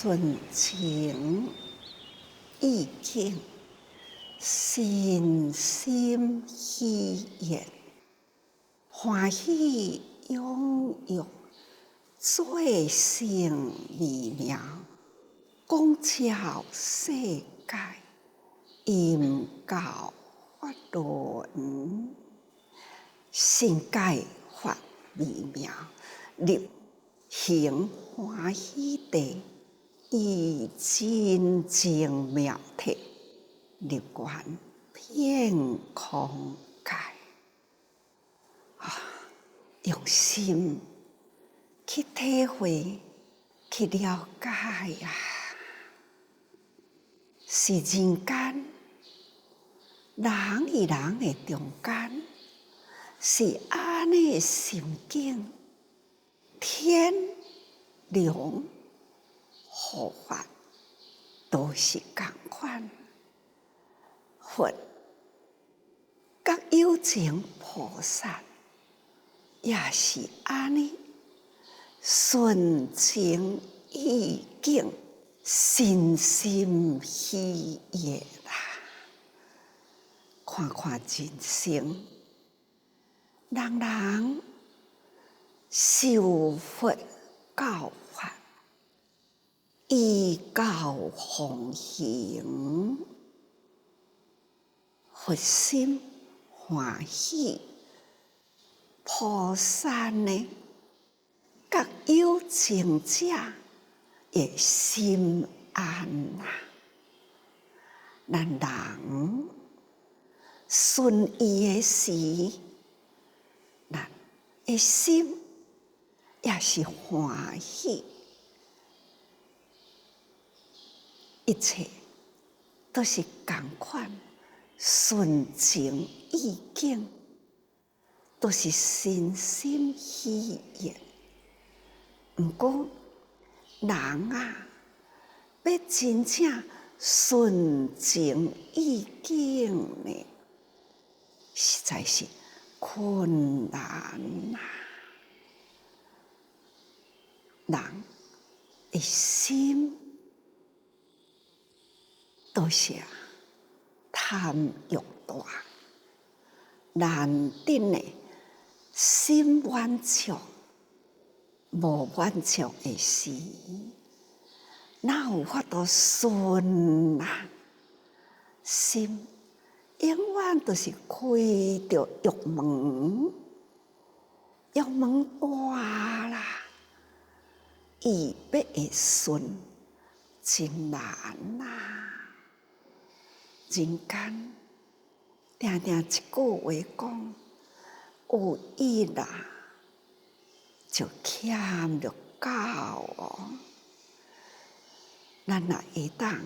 顺情意境，心心喜悦，欢喜踊跃，做成美妙，广照世界，因教法轮，心解法微妙，入行欢喜地，以真情妙体，入观遍空界。用心去体会，去了解呀，是人间人与人的中间，是安尼的心境，天龙护法都是同款。佛甲有情菩萨也是安尼，顺情意境，心心喜悦啦。看看人生，人人受佛教法，依教奉行，佛心欢喜，菩萨呢，甲有情者的心安呐。咱人顺意的时，咱的心也是欢喜，一切都是同款，顺情意境，都是心心喜悦。不过人啊，要真正顺情意境呢，实在是困难呐。人的心都是贪欲大，难顶的心满足，无满足的时，哪有法度顺啊？心永远都是开着欲门，欲门大啦，伊要会顺，真难呐。人间定定一句话讲，有意啦，就欠着教哦。咱若会当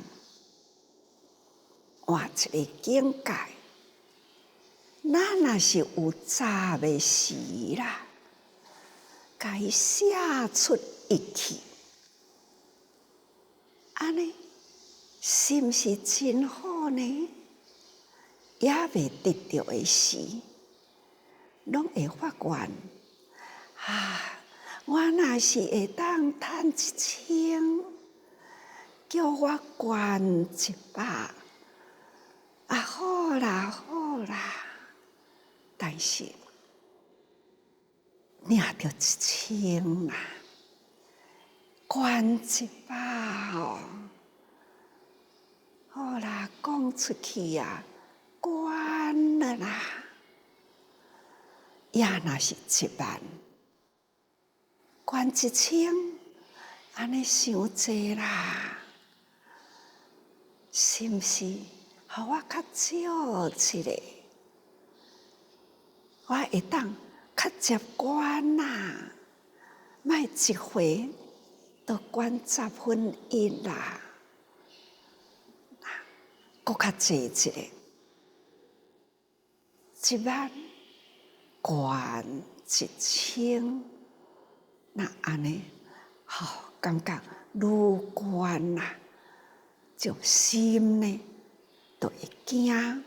换一个境界，咱若是有早的时啦，甲伊写出一气，安尼是毋是真好呢？也未得到的时，拢会发愿我若是会当赚1000，叫我捐100，好啦好啦，但是领着1000啦，捐100哦，好啦，讲出去啊，捐了啦，也若是10000，捐1000，安尼伤济啦，是毋是？互我较少一个，我会当较接捐啦，莫一回都捐1/10啦，搁较济一个，10000捐1000，那安尼感觉愈捐啦，就心呢就会惊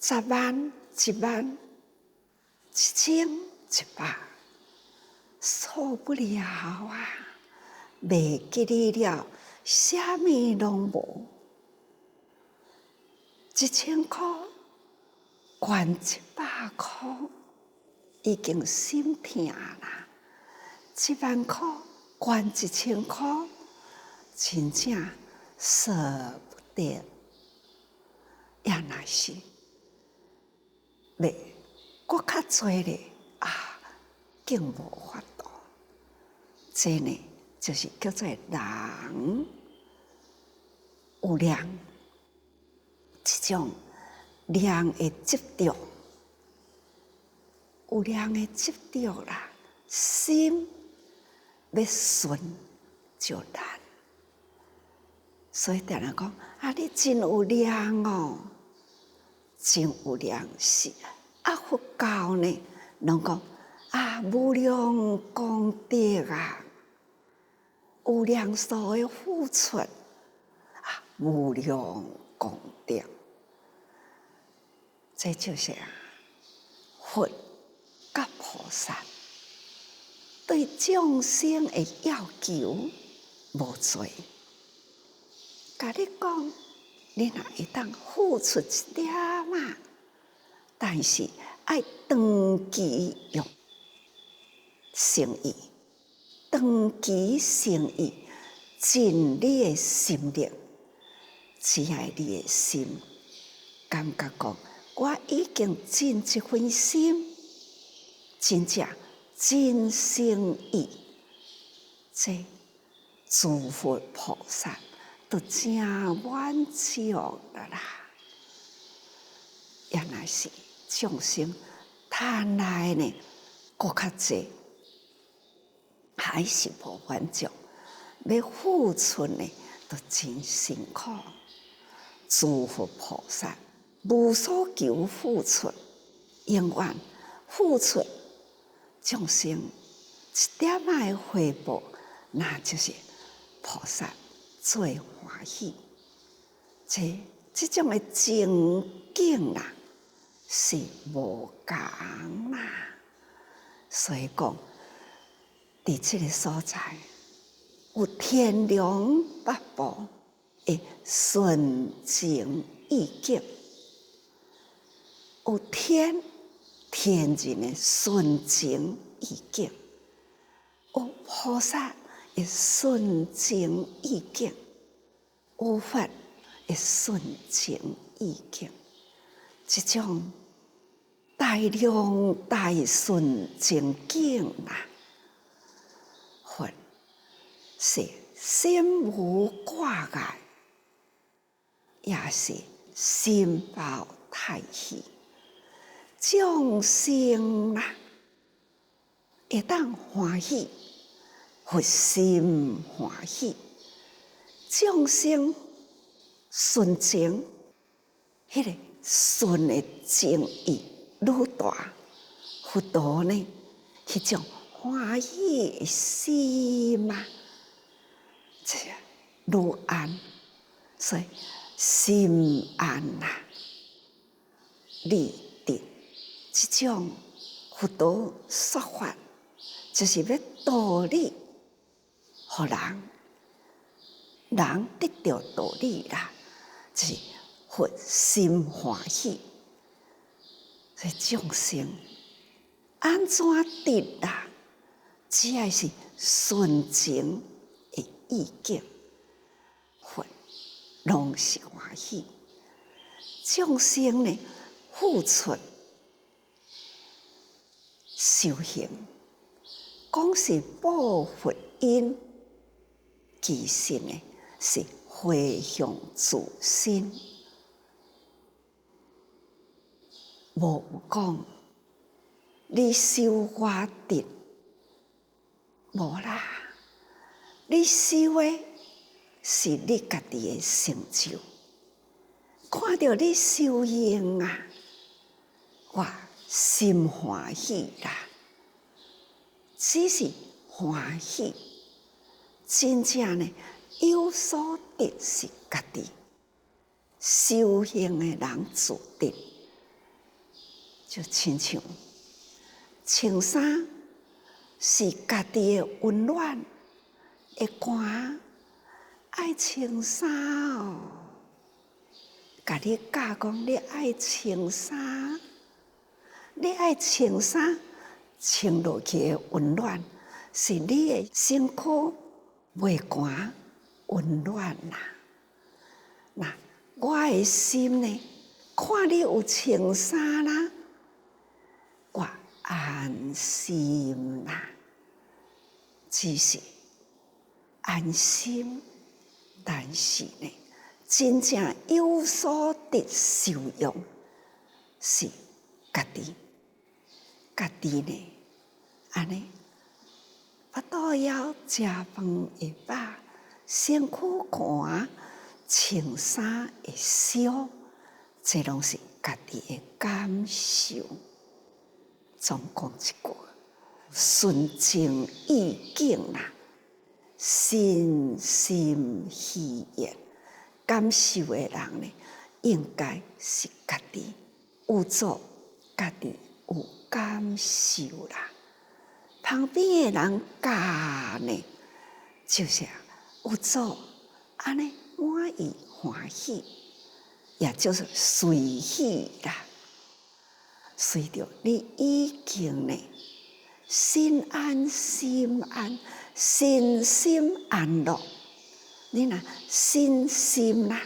，100000、10000、1000、100，受不了啊！袂记哩了，啥物拢无，1000块，悬100块，已经心痛啦。10000块，悬1000块，真正舍不得。也若是，要搁较侪咧啊，竟无法度。这呢，就是叫做人有量，这种量的执着，有量的执着啦，心要顺就难。所以定人讲啊，你真有量哦，真有量是啊，佛教呢，拢讲啊，无量功德啊。有量数的付出啊，无量功德，这就是佛甲菩萨对众生的要求无多。甲你讲，你若会当付出一点嘛，但是爱长期用诚意。长期诚意，尽你的心力，只爱你的心，感觉讲我已经尽这份心，真正真诚意，这诸佛菩萨都真满足了啦。原来是众生贪来呢，搁较济。还是无满足，要付出呢，都真辛苦。诸佛菩萨无所求付出，永远付出众生一点仔的回报，那就是菩萨最欢喜。这种的情景啦，是无共啦。所以讲。伫这个所在，有天龙八部的纯情意境，有天人的纯情意境，有菩萨的纯情意境，有佛的纯情意境，这种大量大纯情境啦。佛是心无挂碍，也是心抱太喜。众生啦，会当欢喜，佛心欢喜。众生纯情，迄个纯的情意愈大，佛陀呢，迄种。欢喜的心嘛，这愈安，所以心安啦，立定。这种佛陀说法，就是要道理，互人得到道理啦，就是佛心欢喜。所以众生安怎得啦？只要是纯情的意境，佛拢是欢喜。众生呢，付出修行，讲是报佛因，其实呢是回向自心，无讲你修我得。无啦，你修的是你家己的成就，看到你修行啊，我心欢喜啦，只是欢喜，真正呢有所得是家己，修行的人自得，就亲像穿衫。是家己的温暖，会寒，爱穿衫哦。甲你教讲，你爱穿衫，你爱穿衫，穿落去的温暖，是你的身躯袂寒，温暖啦。那我的心呢？看你有穿衫啦，我安心啦。只是安心，但是呢，真正有所得受用是家己。家己呢，安尼，腹肚枵食饭会饱，身躯寒穿衫会烧，这拢是家己的感受。总讲一句，顺境意境啦，身心喜悦，感受的人呢，应该是家己有做，家己有感受啦。旁边的人教呢，就是有做，安尼满意欢喜，也就是随喜啦。随着你已经呢，心安心安，身心安乐，你若身心啦，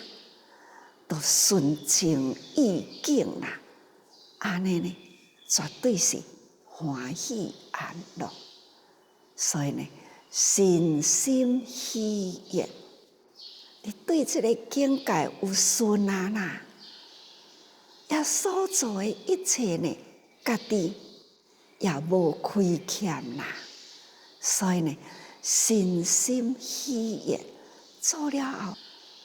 都顺境意境啦，安尼呢，绝对是欢喜安乐。所以呢，身心喜悦，你对这个境界有顺啊啦。也所做的一切呢，家己也无亏欠啦。所以呢，身心喜悦做了后，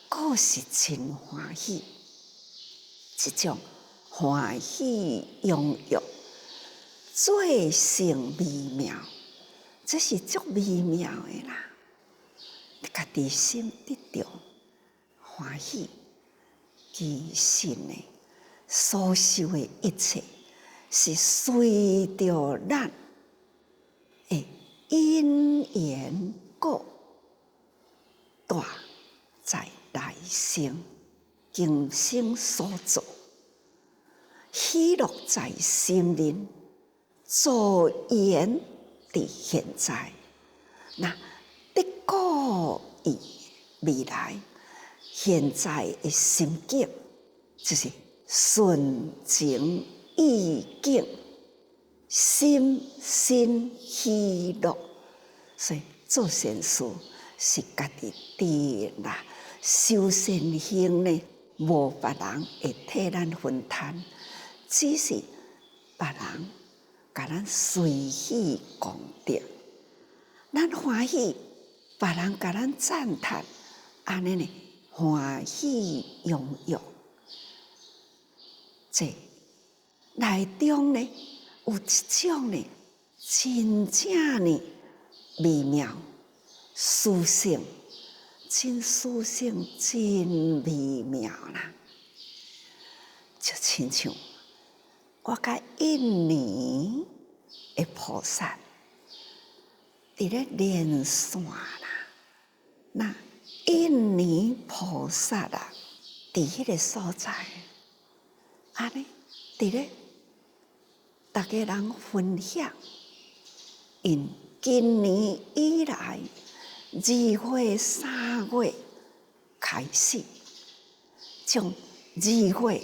果是真欢喜。这种欢喜融融，最成微妙，这是足微妙的啦。家己心得着欢喜，其实呢，所受的一切是随着咱的因缘果大在来生今生所做，喜乐在心灵，助缘伫现在。那得果于未来，现在的心境就是顺情意境，心心喜乐。所以做善事是家己知啦，修善行呢，无别人会替咱分摊，只是别人甲咱随喜功德，咱欢喜，别人甲咱赞叹，安尼呢，欢喜融融。这内中呢，有一种呢，真正呢微妙、殊胜，真殊胜、真微妙啦。就亲像我甲印尼的菩萨伫咧连线啦，那印尼菩萨啊，伫迄个所在。安尼，伫咧，大家人分享，因今年以来2月、3月开始，从2月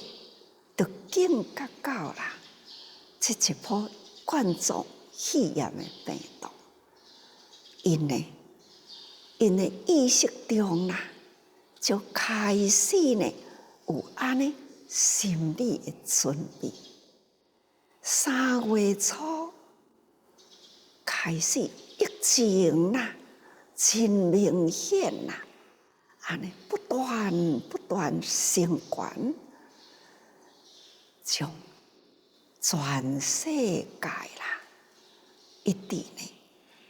就警觉到啦，这一波冠状肺炎的病毒，因的意识中啦，就开始呢有安尼。心理的准备，3月初开始疫情啦，真明显啦，安尼不断升悬，从全世界啦，一直呢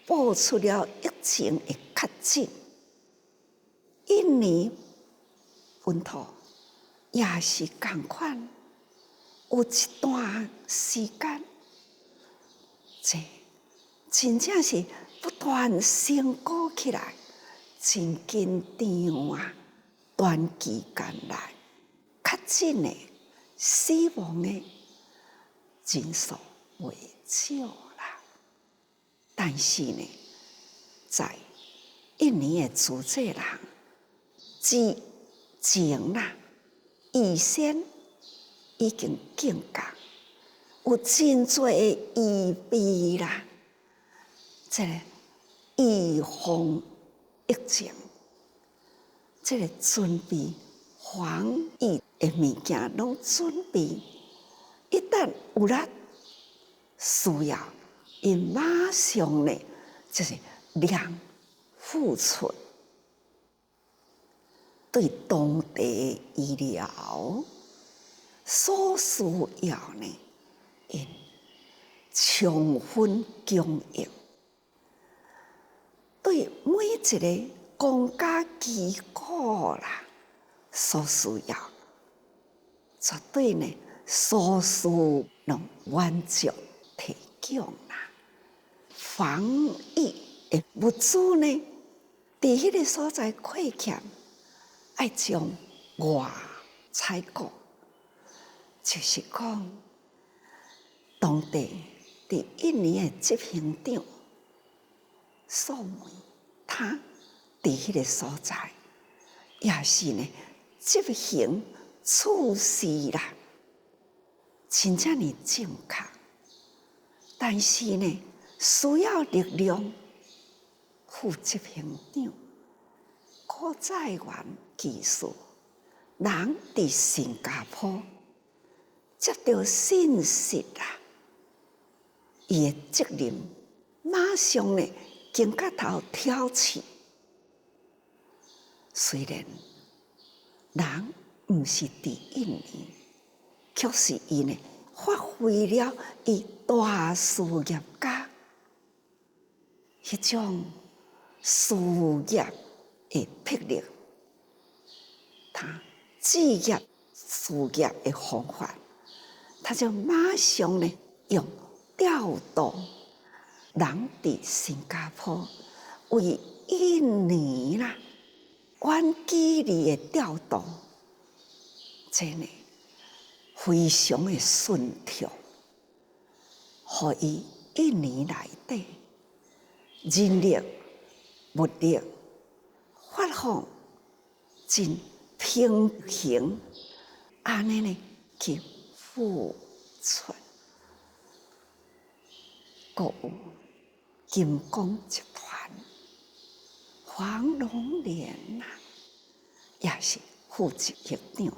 爆出了疫情的确诊，印尼本土。也是同款，有一段时间，这真正是不断升高起来，真紧张啊！短期间内，较真的死亡的人数袂少啦。但是呢，在印尼的主治人之前啦，预先已经警告，有真多的预备啦，这个预防疫情，这个准备防疫的物件拢准备，一旦有啦需要，因马上呢就是量付出，对当地医疗所需要呢，因充分供应，对每一个公家机构啦所需要，绝对呢所需能完全提供啦。防疫的物资呢，伫迄个所在缺欠，爱从外采购，就是讲当地伫印尼的执行长所问他伫迄个所在，也是呢执行处事啦，真正呢正确，但是呢需要力量，副执行长郭在元技术人伫新加坡接到信息啦，伊的责任马上呢经甲头挑起。虽然人毋是伫印尼，却是伊呢发挥了伊大事业家迄种事业的魄力，他职业事业的方法，他就马上呢用调度人伫新加坡为印尼啦远距离的调度，这呢非常的顺畅，互伊印尼内底人力、物力发放真平衡，安尼呢去付出。还有金光集团黄龙莲呐，也是副执行长，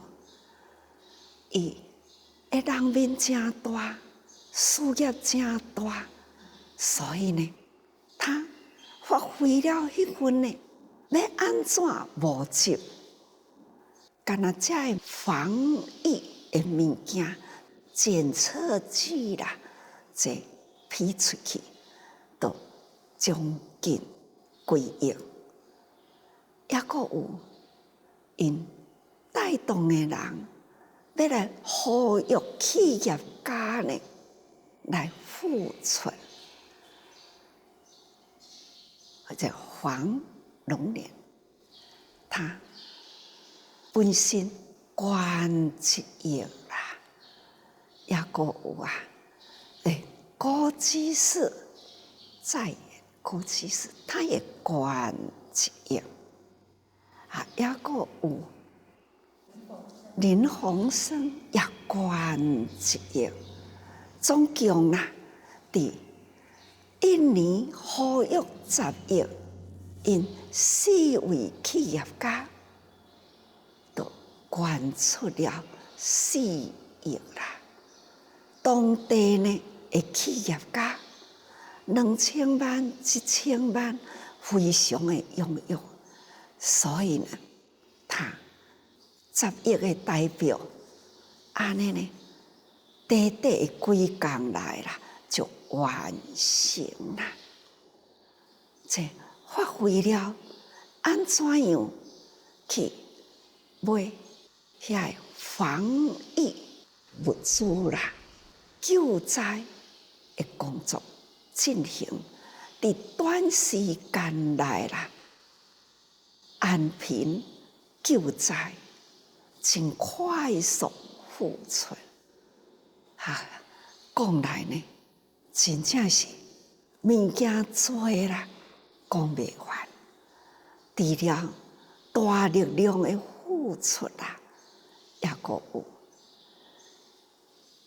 伊的人面真大，事业真大，所以呢，他发挥了迄份呢，要安怎募集，干那遮的防疫的物件、检测剂啦，这批出去，都将近几亿。也阁有因带动的人，要来呼吁企业家呢来付出。或者黄龙年，他本身捐1亿啦，也阁有啊，郭基士在演郭基士，他也捐1亿。也阁有林鸿生也捐1亿，总共啦，伫印尼呼吁10亿，因4位企业家都捐出了4亿啦。当地呢的企业家2000万、1000万，非常的踊跃。所以呢，他10亿的代表，安尼呢，短短的几工来啦，就完成啦。这发挥了安怎样去买遐防疫物资啦、救灾的工作进行，伫短时间内啦。安贫救灾，真快速富存。讲来呢，真正是物件多啦，讲袂完。除了大力量的付出啦，也阁有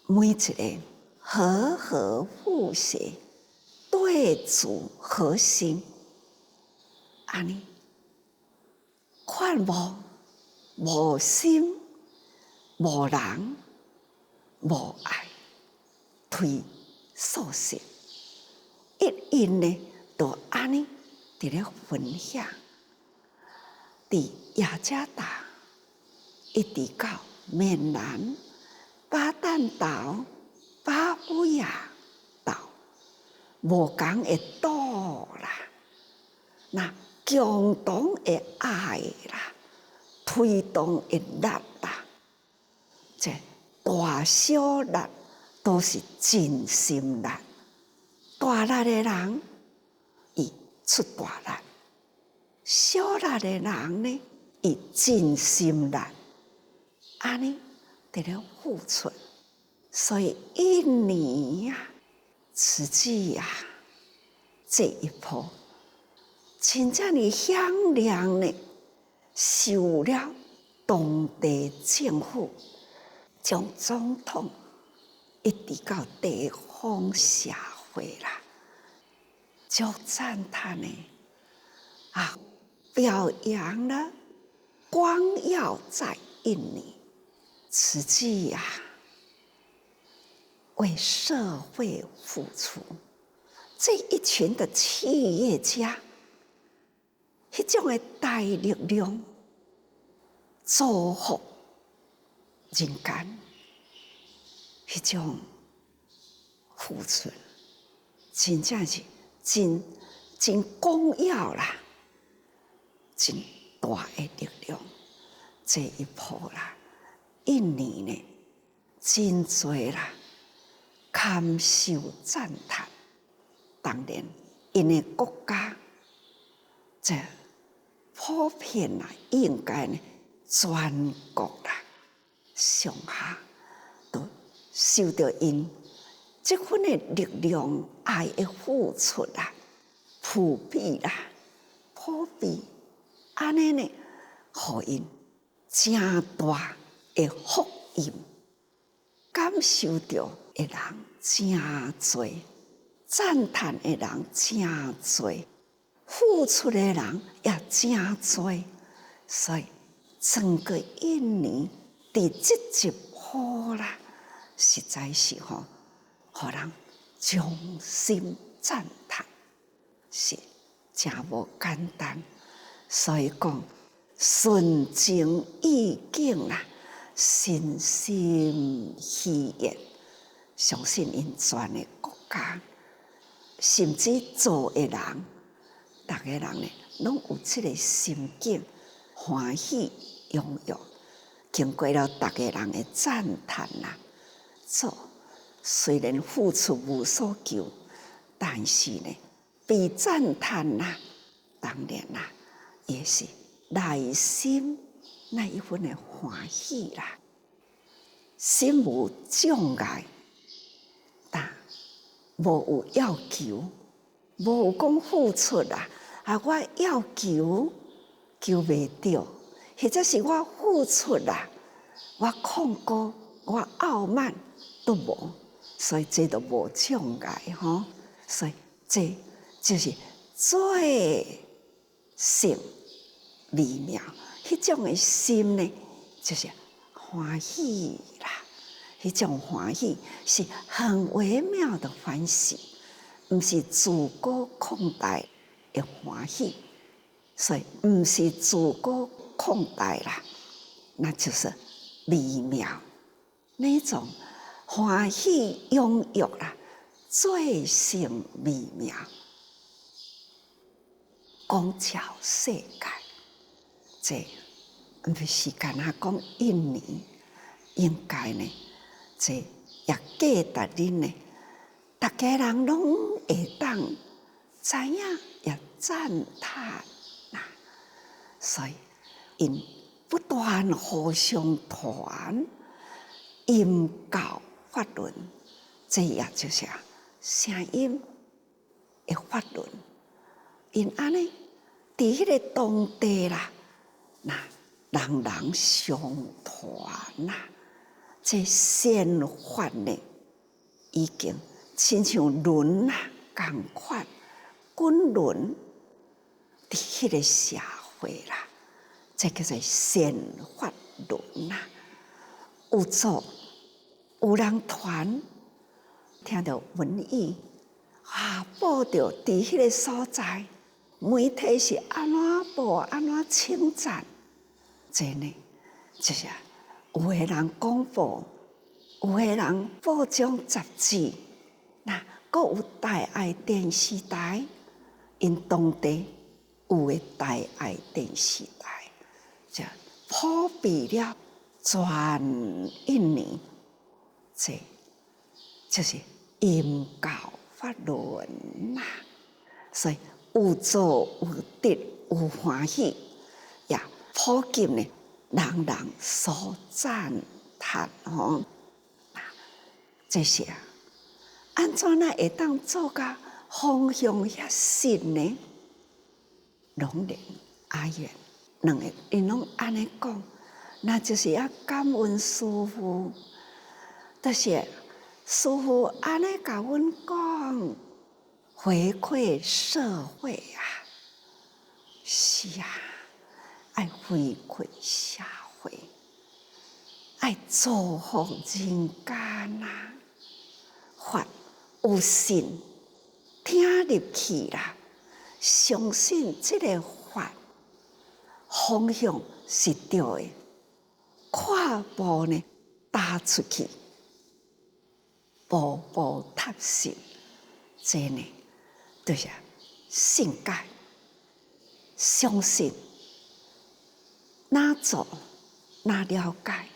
每一个和和互协、对主核心，安尼看无心、无人、无爱，推素食，因呢，就安尼伫咧分享，伫雅加达一直到缅南、巴旦岛、巴布亚岛，无共的岛啦，那共同的爱啦，推动的力啦，这大小力都是真心力。大力的人，伊出大力；小力的人呢，伊真心力。安尼得了付出，所以印尼呀、慈济呀，这一波真正的响亮呢，受了当地政府从总统一直到地方社会啦，足赞叹的表扬了光耀在印尼。慈济呀，为社会付出，这一群的企业家，迄种的大力量，造福人间，迄种付出，真正是真光耀啦，真大的力量，这一波啦。印尼呢，真多啦，堪受赞叹。当然，因的国家，这普遍啦，应该呢，全国啦，上下都受到因这份的力量、爱的付出啦，普遍啦，安尼呢，互因真大的福音，感受到的人真多，赞叹的人真多，付出的人也真多，所以整个印尼伫这一波啦，实在是互人衷心赞叹，是真无简单。所以讲顺情意境啦。心心希愿，相信因全的国家，甚至做的人，大家人呢，拢有这个心境，欢喜踊跃，经过了大家人的赞叹啦，做虽然付出无所求，但是呢，被赞叹啦，当然啦，也是内心那一份的欢喜啦，心无障碍，但无有要求，无有讲付出啦。我要求袂到，或者是我付出啦，我控高，我傲慢都无，所以这都无障碍吼。所以这就是最性微妙。迄种的心呢，就是欢喜啦。迄种欢喜是很微妙的欢喜，不是自我控制的欢喜。所以不是自我控制啦，那就是微妙那种欢喜踊跃啦，最性微妙，讲照世界。这不是干那讲印尼，应该呢，这也记得恁呢，大家人拢会当知影也赞叹呐。所以因不断互相传音教法轮，这也就是声音的法轮。因安尼伫迄个当地啦，那人人相传啦，这宪法呢已经亲像轮啊共款，滚轮伫迄个社会啦，这叫做宪法轮啊。有做有人传，听到文艺报道伫迄个所在。媒体是安怎报安怎称赞，这呢就是有个人广播，有个人报章杂志，那阁有台爱电视台，因当地有个台爱电视台，就普遍了全印尼，这就是因教法轮啦，所以。有做有得有欢喜，也普及呢，人人所赞叹吼。这些安怎那会当做甲方向遐深呢？龙莲阿远两个因拢安尼讲，那就是要感恩师父，就是师父安尼甲阮讲。回馈社会啊，是啊，爱回馈社会，爱造福人间啊，法有信，听入去啦，相信这个法方向是对的，跨步呢踏出去，步步踏实，这呢。就是信解、相信，哪做哪了解，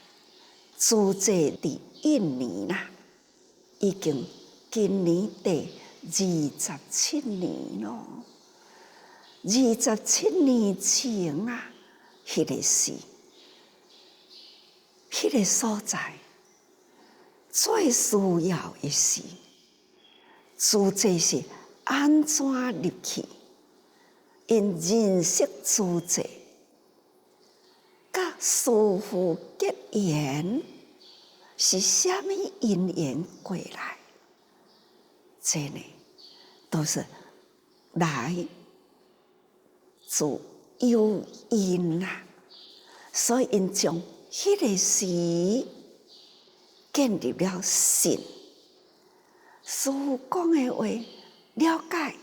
自这伫印尼啦，已经今年第27年咯。27年前啊，迄个是，迄个所在最需要的是，自这是。安怎入去？因认识主者，甲师父结缘是虾米因缘过来？这呢，都是来自有因啦。所以因将迄个时建立了信，师父讲的话。了解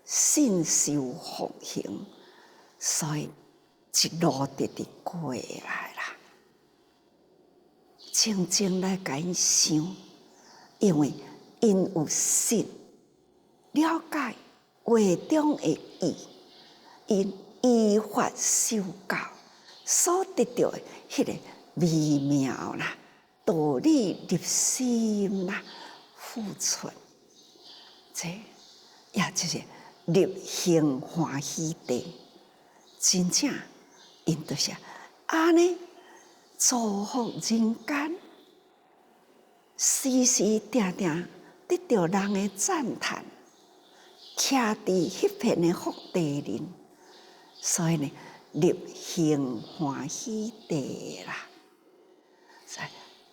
信受奉行，所以一路直直过来啦。静静来甲因想，因为因有信，了解话中的意，因依法受教，所得到的迄个微妙啦、道理入心啦、付出。这也就是入行欢喜地，真正因就是安尼造福人间，时时定定得到人的赞叹，徛伫迄片的福地里，所以呢，入行欢喜地啦，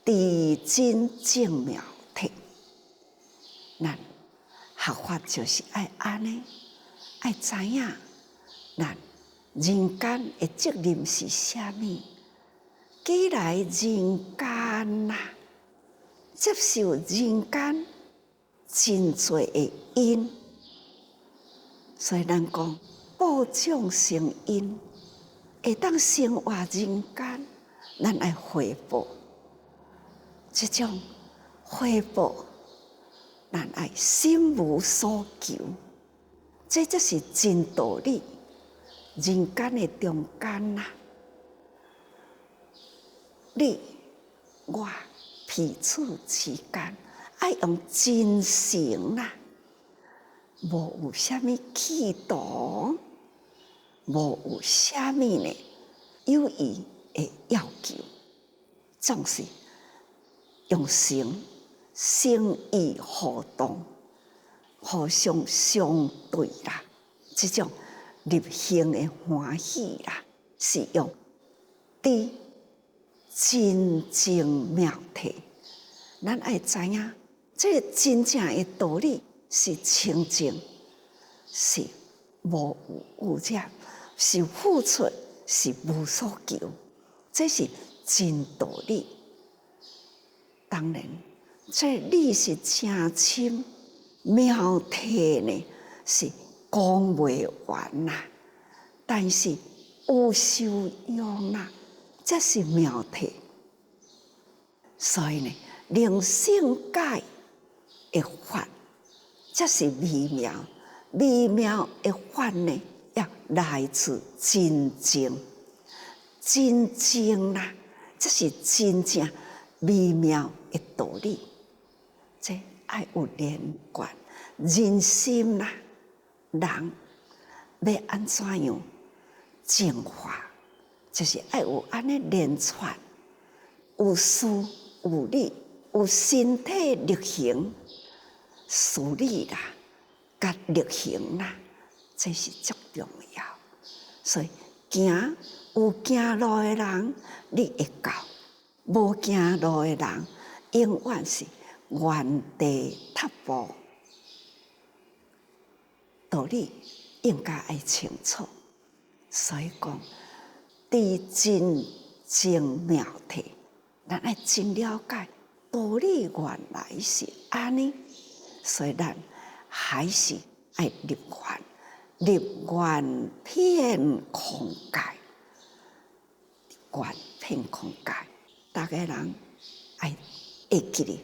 地真正妙体，咱。学法就是爱安尼，爱知影咱人间的责任是啥物？既来人间呐，接受人间真多的因，所以咱讲报众生因，会当生活人间，咱爱回报，这种回报。咱爱心无所求，这就是真道理。人间的中间呐，你我彼此之间爱用真诚啦，无有啥物企图，无有啥物呢有意的要求，总是用诚意互动，互相相对啦。这种入性的欢喜啦，是用知真正妙体。咱爱知影，这个真正的道理是清净，是无有污染，是付出，是无所求，这是真道理。当然，这理是真深妙体呢，是讲袂完啦。但是有受用啦，这是妙体。所以呢，灵性界的法，这是微妙。微妙的法呢，要来自真正，真正啦，这是真正微妙的道理。这爱有连贯，人心啦，人要安怎样净化，就是爱有安尼连串，有事有理，有身体力行，事理啦，甲力行啦，这是足重要。所以有行路的人，你会到；无行路的人，永远是原地踏步。道理应该爱清楚。所以讲，知真正妙体，咱爱真了解道理原来是安尼，所以咱还是爱立愿，立愿遍空界，愿遍空界。大家人爱会记哩，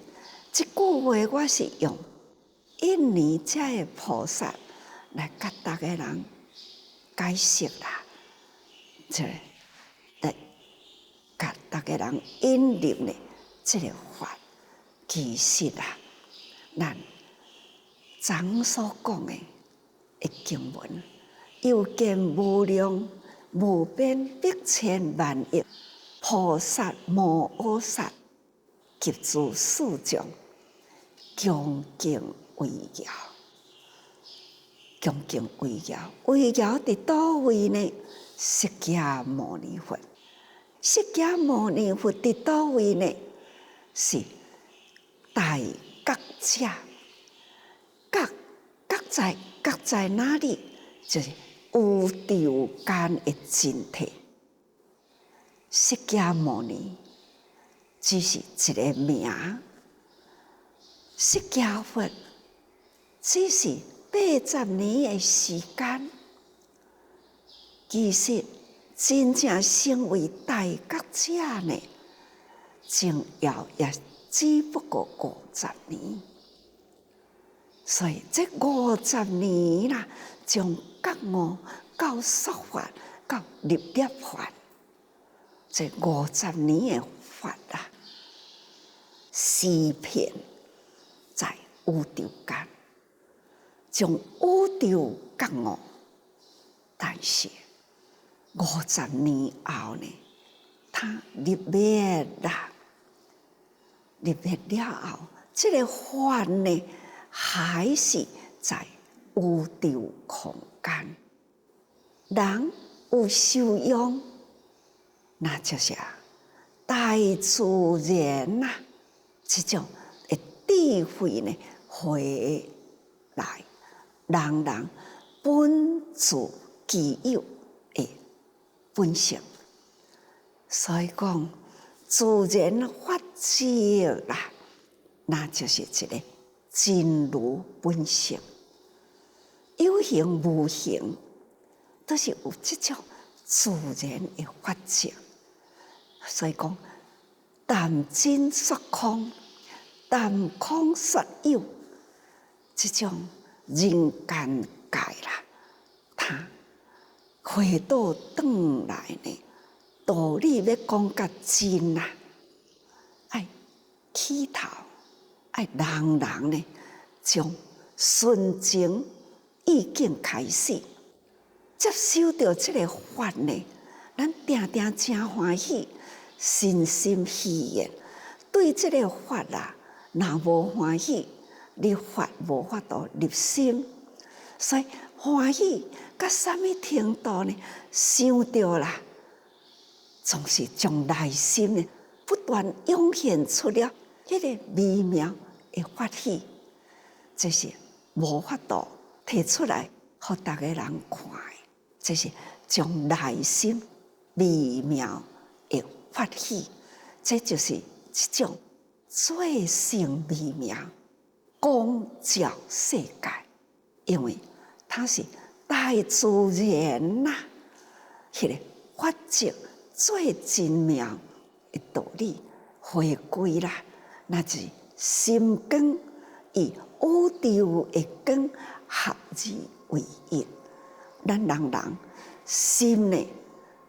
这句话我是用印尼遮的菩萨来甲大家人解释啦。这来甲大家人引领的这个法，其实啊，咱昨所讲的经文，有见无量无边百千万亿菩萨摩诃萨，及诸四众，恭敬围绕，恭敬围绕，围绕伫倒位呢？释迦牟尼佛，释迦牟尼佛伫倒位呢？是大觉者，觉在哪里？就是宇宙间的真体。释迦牟尼只是一个名，释迦佛只是80年的时间。其实真正成为大觉者呢，前后也只不过50年。所以这50年啦，从觉悟到说法到入涅槃，这50年的法啊，施遍在宇宙间，从宇宙觉悟，但是50年后呢，他入灭啦，入灭了后，这个法呢，还是在宇宙空间。人有受用，那就是大自然呐，这种的智慧呢，回来，人本自具有的本性。所以讲，自然法则啦，那就是一个真如本性。有形无形，都是有这种自然的法则。所以讲，谈真说空，谈空说有，这种人间界啦，它回倒转来呢，道理要讲较真啦，爱起头，爱人呢，从纯情意境开始，接受到这个法呢，咱定定真欢喜，身心喜悦。对这个法啊，若无欢喜，你法无法度入心。所以欢喜到什么程度呢？想到啦，总是从内心呢不断涌现出了迄个微妙的法喜，这是无法度提出来，互大家人看的。这是从内心微妙的法喜，这就是一种最胜微妙，光照世界。因为它是大自然呐，迄个法则最精妙的道理，回归啦，那是心光与宇宙的光合而为一。咱人心呢，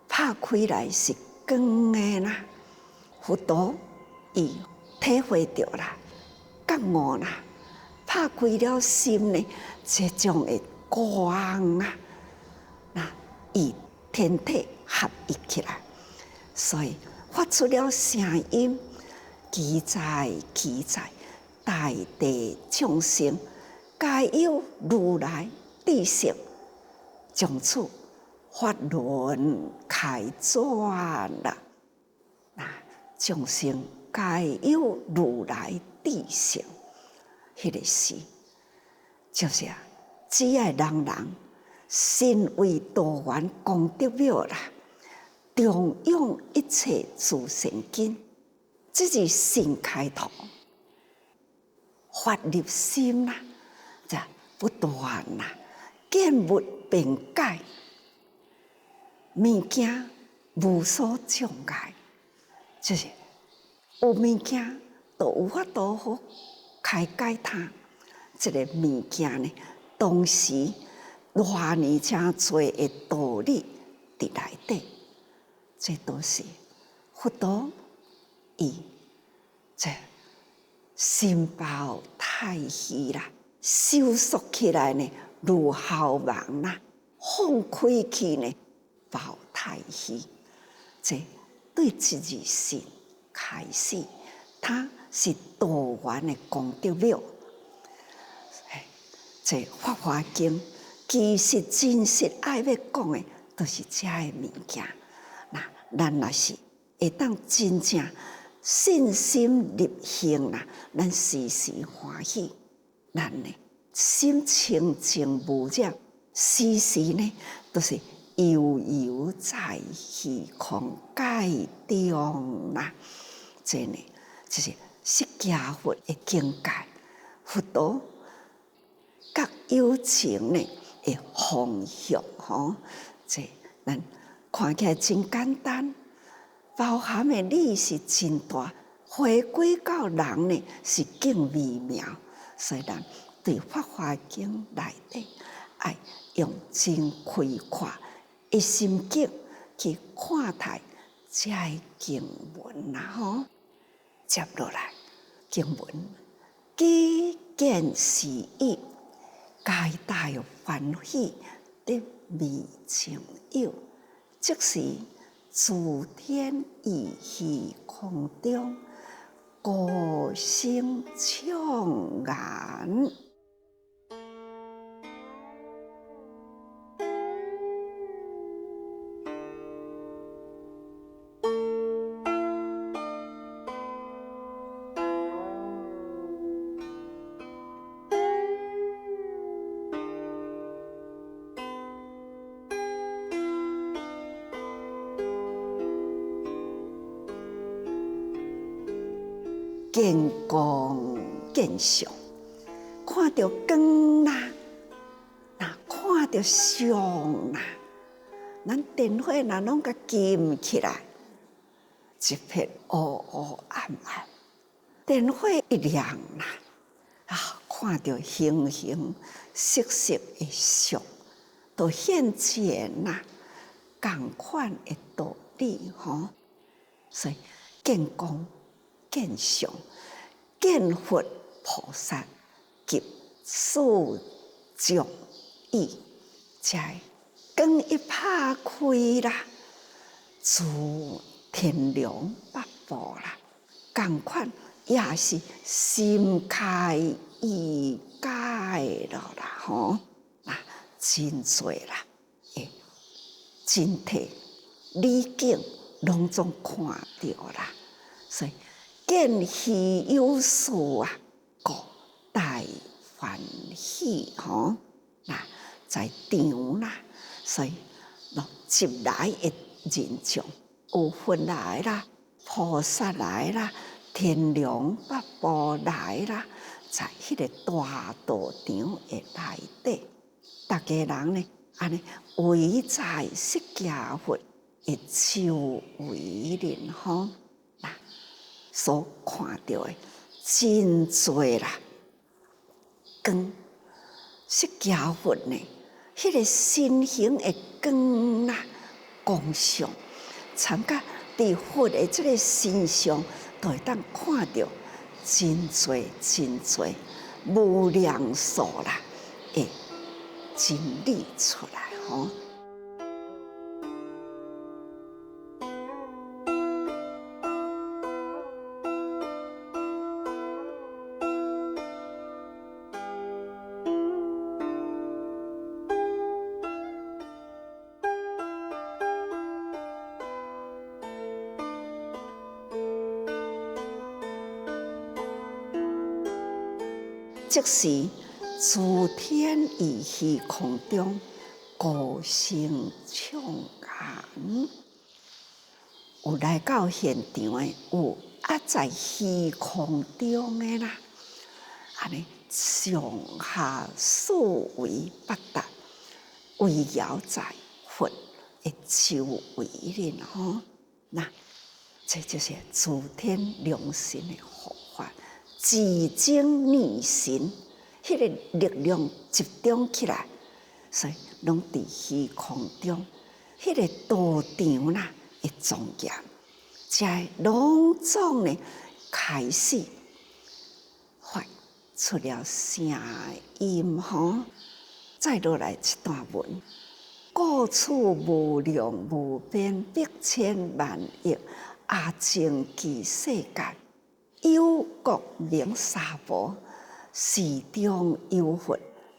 拍开来是光的啦，佛陀伊体会到啦，觉悟啦，拍开了心呢，这种的光啊，那与天体合一起来，所以发出了声音，奇哉奇哉，大地众生皆有如来智性，从此法轮开转啦！那众生皆有如来智性，迄个是就是只要人身为道源功德庙啦，重用一切诸善根，这是新开头，发入心啦，就不断啦，见物变解，物件无所障碍，就是有物件都有法度好开解它。这个物件呢，同时偌尼真多的道理伫内底，这都是佛陀伊这心包太虚啦，收缩起来呢，如浩茫啦，放开去呢，包太虚。这对自己心开始，它是道源的功德庙。这《法华经》其实真实爱要讲的，都是这个物件。那咱若是会当真正信心入行啦，咱时时欢喜，咱呢心清净无染，时时呢都是悠悠在虚空界中啦。这呢就是释迦佛的境界，佛陀甲有情呢的方向吼，这咱看起来真简单，包含的理是真大，回归到人呢是更微妙，所以咱对《法华经》内底爱用真开阔的心境去看待这个经文啦吼。接落来经文，既见是义，皆大欢喜的未曾有，即是诸天于虚空中，歌声唱言。见光见相，看到光啦，那看到相啦，咱电火若拢甲金起来，一片乌乌暗暗，电火一亮啦，看到形形色色的相，都现前啦，同款的道理吼，所以见光。见相，见佛菩萨及诸众意，在光一拍开啦，自天龙八部啦，同款也是心开意解了啦，吼，真多啦，真体理境拢总看到啦，所以见虚有事啊，故大欢喜吼。在场啦，所以集来的人众，有佛来啦，菩萨来啦，天龙八部来啦，在迄个大道场的内底，大家人呢，安尼围在释迦佛的周围里吼，所看到的真多啦，光释迦佛呢。迄个身形的光啦，光相，参加伫佛的这个身上，都会当看到真多真多无量数啦，会真理出来吼。即时诸天于虚空中，高声唱言。有来到现场的，有在虚空中的啦，安尼上下四围八达，围绕在佛的周围里吼。这就是诸天良心的护法。自精逆神，迄个力量集中起来，所以拢伫虚空中，迄个道场啦会庄严，才隆重的开始发出了声音吼。再落来一段文：故处无量无边，百千万亿阿僧祇世界。有国名沙婆，寺中有佛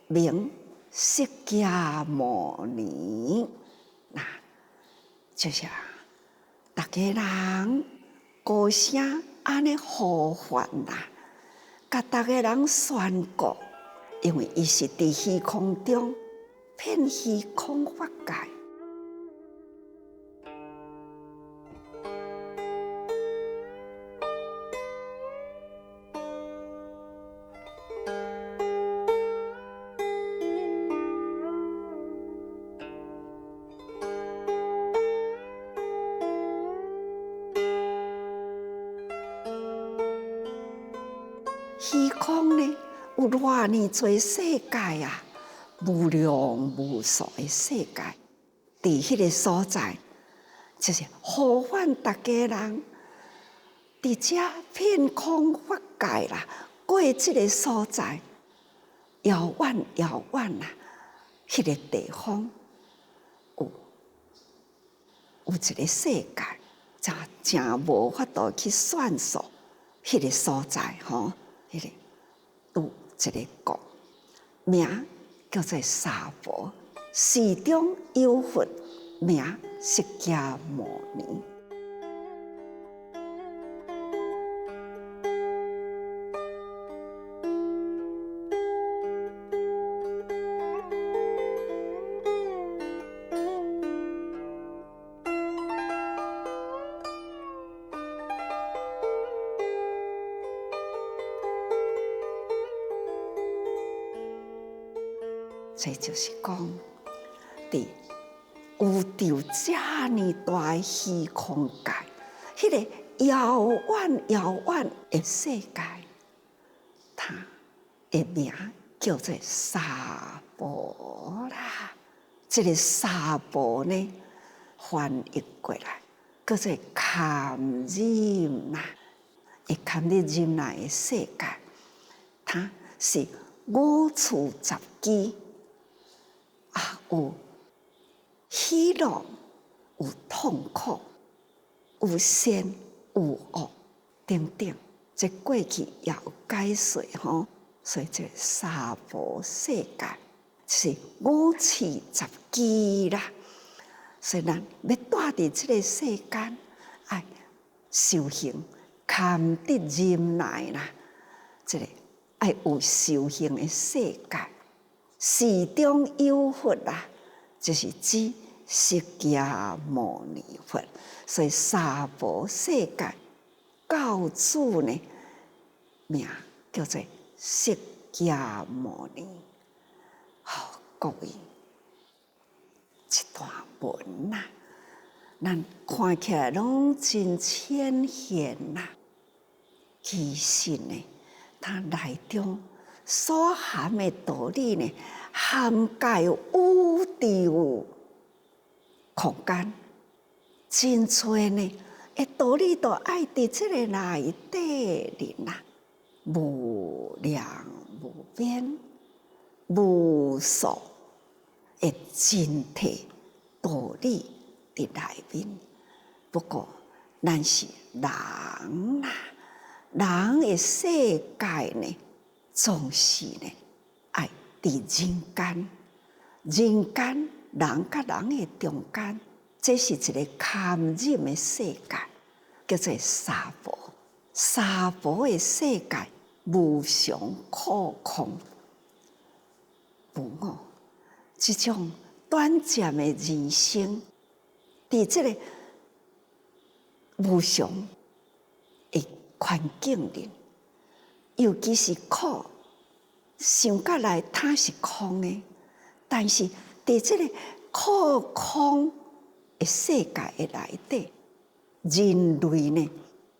名释迦牟尼。就是大家人高声安尼呼唤啦，甲大家人宣告，因为伊是伫虚空中遍虚空法界。虚空呢，有偌尼多世界啊，无量无数的世界，伫迄个所在，就是呼唤大家人，伫遮遍空法界啦，过即个所在，遥远遥远啦，迄个地方有一个世界，真无法度去算数，迄个所在吼。迄个有一个国，名叫做沙婆，寺中有佛，名释迦牟尼。这就是讲，伫宇宙遮尼大的虚空界，迄个遥远遥远的世界，它的名叫做沙婆啦。这个沙婆呢，翻译过来叫做堪忍啦，会堪忍忍耐的世界，它是五处杂居。有喜乐有痛苦，有善有恶，等等。这过去也有解说吼，所以这娑婆世界是五趣十机啦。所以咱要住伫这个世间，爱修行，堪得忍耐啦。这个爱有修行的世界，世中有佛啦，就是指释迦牟尼佛。所以娑婆世界教主呢，名叫做释迦牟尼。好，各位，一段文呐，咱看起来拢真浅显呐，其实呢，它内中所含的道理呢，涵盖宇宙空间，真多呢，的道理都爱伫这个内底里呐，无量无边、无数的真谛道理伫内面。不过，咱是人啊，人的世界呢，总是呢爱伫人间，人间人甲人的中间，这是一个堪忍的世界，叫做娑婆。娑婆的世界无常空空无我，这种短暂的人生，伫这个无常的环境里，尤其是苦，想甲来它是空的，但是伫这个苦空的世界的内底，人类呢，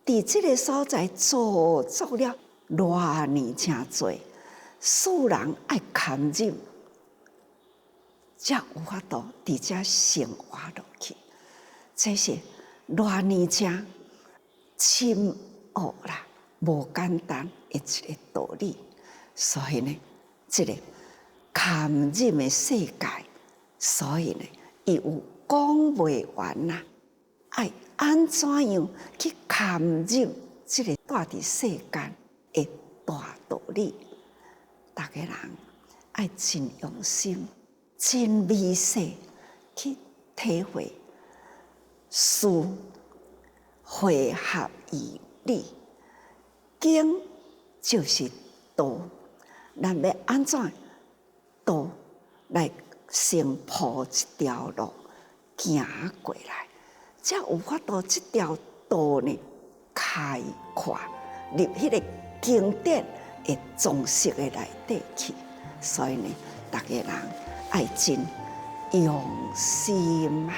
伫这个所在做足了偌年真多，世人爱堪忍，才有法度伫遮生活落去。这是偌年真深奥啦，无简单的一个道理。所以呢，这个堪忍的世界，所以呢，伊有讲袂完呐。爱安怎样去堪忍这个住伫世间的大道理？大家人爱真用心、真微细去体会。事汇合于理，经就是道。咱要安怎道来先铺一条路行过来？才有法度这条道呢开阔入迄个经典的总式的内底去。所以呢，大家人爱真用心啊！